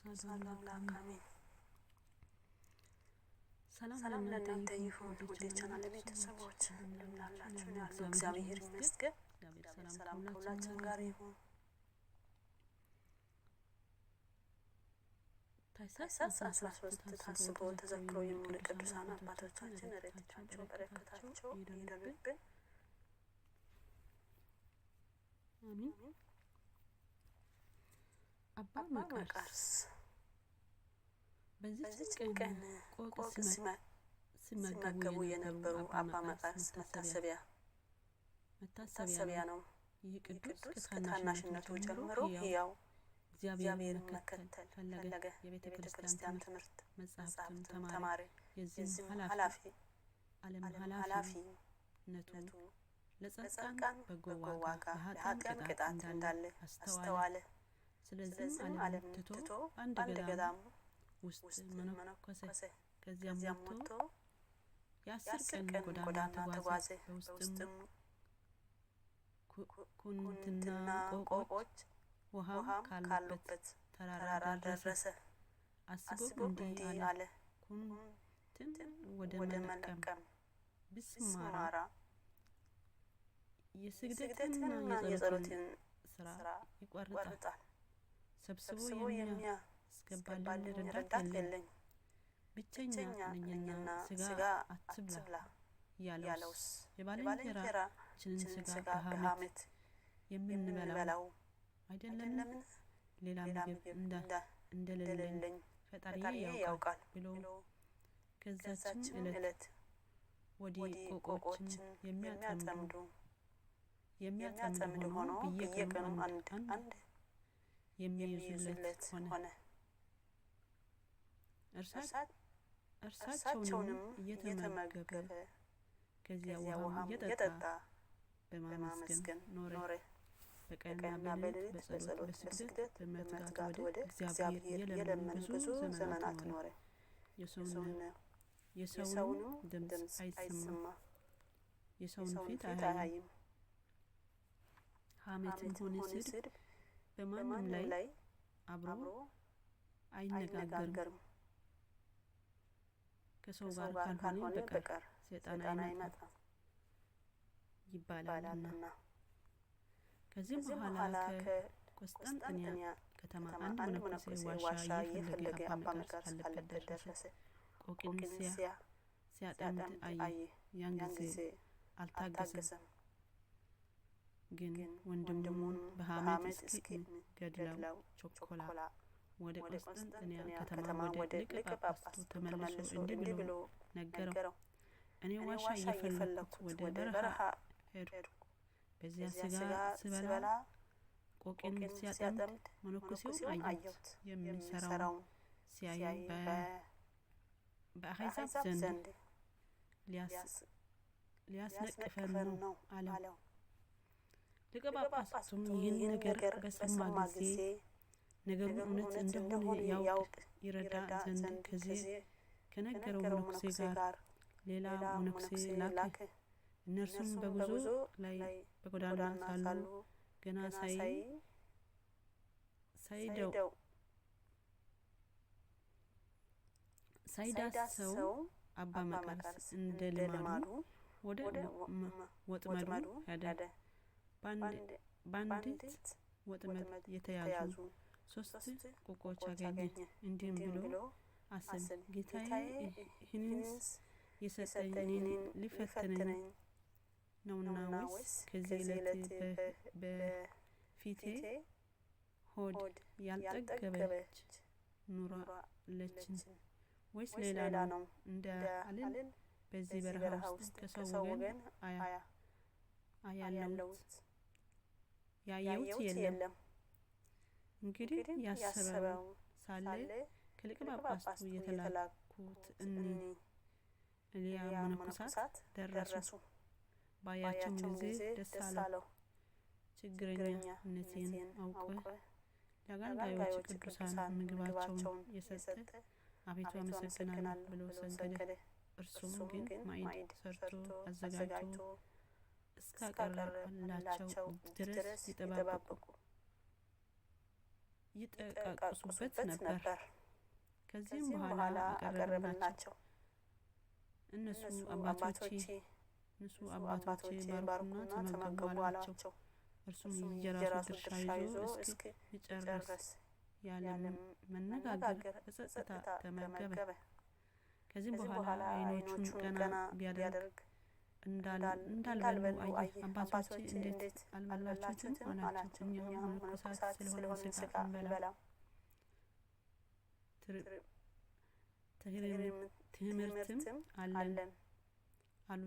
ቅዱሳን አምላክ አሜን። ሰላም ለእናንተ ይሁን ውድ የቻናሌ ቤተሰቦች እንደምን አላችሁ? ያለው እግዚአብሔር ይመስገን። ሰላም ከሁላችን ጋር ይሁን። ታኅሳስ 13 ታስቦ ተዘክሮ የሚውል ቅዱሳን አባቶቻችን ረድኤታቸው በረከታቸው ይደርብን አሜን። አባ መቃርስ በዚህ ቀን ቆቅ ሲመገቡ የነበሩ አባ መቃርስ መታሰቢያ ነው። ይህ ቅዱስ ከታናሽነቱ ጀምሮ ሕያው እግዚአብሔርን መከተል ፈለገ። የቤተ ክርስቲያን ትምህርት መጽሐፍትን ተማረ። የዚህም ኃላፊ ዓለም ኃላፊነቱ ለጻድቃን በጎ ዋጋ ለኃጥአን ቅጣት እንዳለ አስተዋለ። ስለዚህም ዓለም ትቶ አንድ ገዳም ውስጥ መነኮሰ። ከዚያም ወጥቶ የ10 ቀን ጎዳና ተጓዘ። በውስጥም ኩንትና ቆቆች ውሃም ካሉበት ተራራ ደረሰ። አስቦ እንዲህ አለ፣ ኩንትን ወደ መለቀም ብስማራ የስግደትና የጸሎትን ስራ ይቆርጣል። ሰብስቦ የሚያስገባልን ረዳት የለኝ፣ ብቸኛ ነኝና ስጋ አትብላ ያለውስ የባልንጀራችንን ስጋ በሐሜት የምንበላው አይደለምን? ሌላ ምግብ እንደሌለኝ ፈጣሪ ያውቃል ብሎ ከዛችም ዕለት ወዲህ ቆቆችን የሚያጠምዱ ሆኖ በየቀኑ አንድ የሚይዙለት ሆነ። እርሳቸውንም እየተመገበ ከዚያ ውሃም እየጠጣ በማመስገን ኖረ። በቀንና በሌሊት በጸሎት በስግደት በመትጋት ወደ እግዚአብሔር የለመነ ብዙ ዘመናት ኖረ። የሰውንም ድምፅ አይሰማ፣ የሰውን ፊት አያይም። ሐሜትም ሆነ ስድብ በማንም ላይ አብሮ አይነጋገርም። ከሰው ጋር ካልሆነ በቀር ሰይጣን አይመጣም ይባላልና። ከዚህም በኋላ ከቆስጠንጥንያ ከተማ አንድ መነኩሴ ዋሻ እየፈለገ አባ መቃርስ ካለበት ደረሰ። ቆቅን ሲያጠምድ አየ። ያን ጊዜ አልታገሰም፣ ግን ወንድሙን በሐሜት እስኪገድለው ቸኰለ። ወደ ቆስጠንጥንያ ከተማ ወደ ሊቀ ጳጳሱ ተመልሶ እንዲህ ብሎ ነገረው፣ እኔ ዋሻ እየፈለግኩ ወደ በረሃ ሄድኩ። በዚያ ስጋ ስበላ ቆቅን ሲያጠምድ መነኩሴውን አየሁት። የሚሰራውን ሲያይ በአሕዛብ ዘንድ ሊያስነቅፈን ነው አለው። ሊቀ ጳጳሱም ይህን ነገር በሰማ ጊዜ ነገሩ እውነት እንደሆነ ያውቅ ይረዳ ዘንድ ከዚህ ከነገረው መነኩሴ ጋር ሌላ መነኩሴ ላከ። እነርሱም በጉዞ ላይ በጎዳና ሳሉ ገና ሳይዳሰው አባ መቃርስ እንደ ልማዱ ወደ ወጥመዱ ሄደ። በአንዲት ወጥመድ የተያዙ 3 ቆቆች አገኘ። እንዲህም ብሎ አሰበ፣ ጌታዬ ይህንንስ የሰጠኝ እኔን ሊፈትነኝ ነውና ወይስ ከዚህ ዕለት በፊቴ ሆድ ያልጠገበች ኑራለችን? ወይስ ሌላ ነው እንዳልል በዚህ በረሃ ውስጥ ከሰው ወገን ያየሁት የለም። እንግዲህ ያሰበው ሳለ ከሊቀ ጳጳሱ የተላኩት እሊያ መነኮሳት ደረሱ። ባያቸውም ጊዜ ደስ አለው። ችግረኛነቴን አውቀህ ለአገልጋዮች ቅዱሳን ምግባቸውን የሰጠ አቤቱ አመሰግናለሁ ብሎ ሰገደ። እርሱም ግን ማዕድ ሰርቶ አዘጋጅቶ እስካቀረበላቸው ድረስ ይጠባበቁ ይጠቃቀሱበት ነበር። ከዚህም በኋላ አቀረበላቸው። እነሱ አባቶቼ ባርኩና ተመገቡ አላቸው። እርሱም የራሱ ድርሻ ይዞ እስኪጨርስ ያለ መነጋገር በጸጥታ ተመገበ። ከዚህም በኋላ ዓይኖቹን ቀና ቢያደርግ እንዳልበሉ አየ። አባቶቼ እንዴት አልበላችሁትም አላቸው። እኛ መነኮሳት ስለሆንን ሥጋ አንበላም፣ ትምህርትም አለን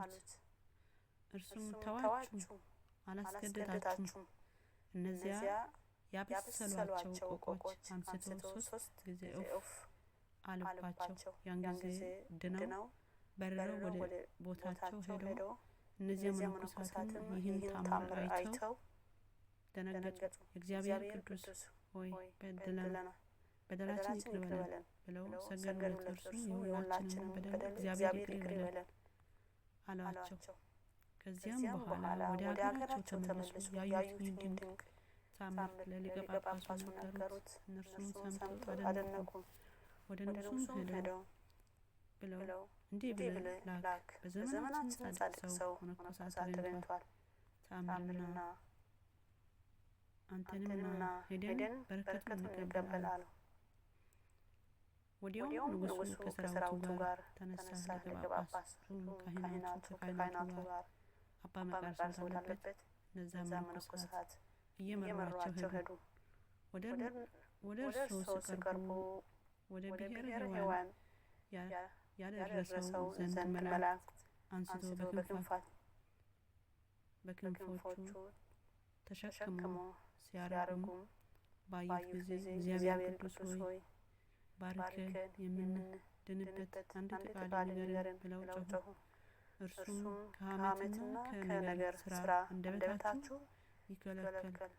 አሉት። እርሱም ተዋችሁ፣ አላስገደዳችሁም። እነዚያ ያበሰሏቸው ቆቆች አንስተው 3 ጊዜ ኡፍ አሉባቸው። ያን ጊዜ ድነው በርረው ወደ ቦታቸው ሄደው እነዚያ መነኮሳትም ይህን ተአምር አይተው ደነገጡ። የእግዚአብሔር ቅዱስ ሆይ በደላችን ይቅር በለን ብለው ሰገዱለት። እርሱም የሁላችንን በደል እግዚአብሔር ይቅር ይበለን አላቸው። ከዚያም በኋላ ወደ አገራቸው ተመለሱ። ያዩትን ድንቅ ተአምር ለሊቀ ጳጳሱ ነገሩት። እነርሱም ሰምተው አደነቁ። ወደ ንጉሡም ሄደው ብለው እንዲህ ብለህ ላክ፣ በዘመናችን ጻድቅ ሰው መነኮሳት ተገኝቷል። ተአምርና አንተንምና ሄደን በረከቱን እንቀበል አለው። ወዲያው ንጉሡ ከሰራዊቱ ጋር ተነሳ። ሊቀ ጳጳሱም ከካህናቱ ጋር አባ መቃርስ ወዳለበት እነዚያ መነኮሳት እየመሯቸው ሄዱ። ወደ እርሱ ሲቀርቡ ወደ ብሔረ ሕያዋን ያደረሰው ዘንድ መላእክት አንስቶ በክንፎቹ ተሸክሞ ሲያረጉም ባዩት ጊዜ እግዚአብሔር ቅዱስ ሆይ ባርከን የምንድንበት አንድ ቃል ንገረን ብለው ጮኹ። እርሱም ከሐሜትና ከነገር ሥራ አንደበታችሁ ይከለከል።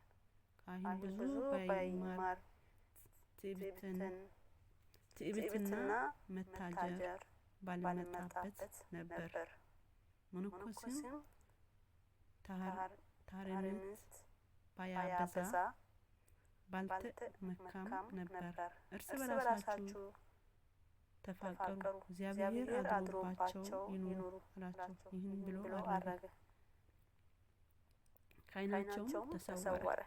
ካህን ብዙ ባይማር ትዕቢትና መታጀር ባልመጣበት ነበር። መነኮሴም ታርነት ባያበዛ ባልተመካም ነበር። እርስ በራሳችሁ ተፋቀሩ፣ እግዚአብሔር አድሮባቸው ይኑሩ አላቸው። ይህን ብሎ አረገ። ከዓይናቸውም ተሰወረ።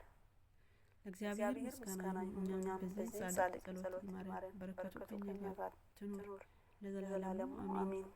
እግዚአብሔር ምስጋና ይሁን። እኛም በዚህ ጻድቅ ጸሎት ይማረን፣ በረከቱ ከእኛ ጋር ትኑር ለዘላለሙ አሜን።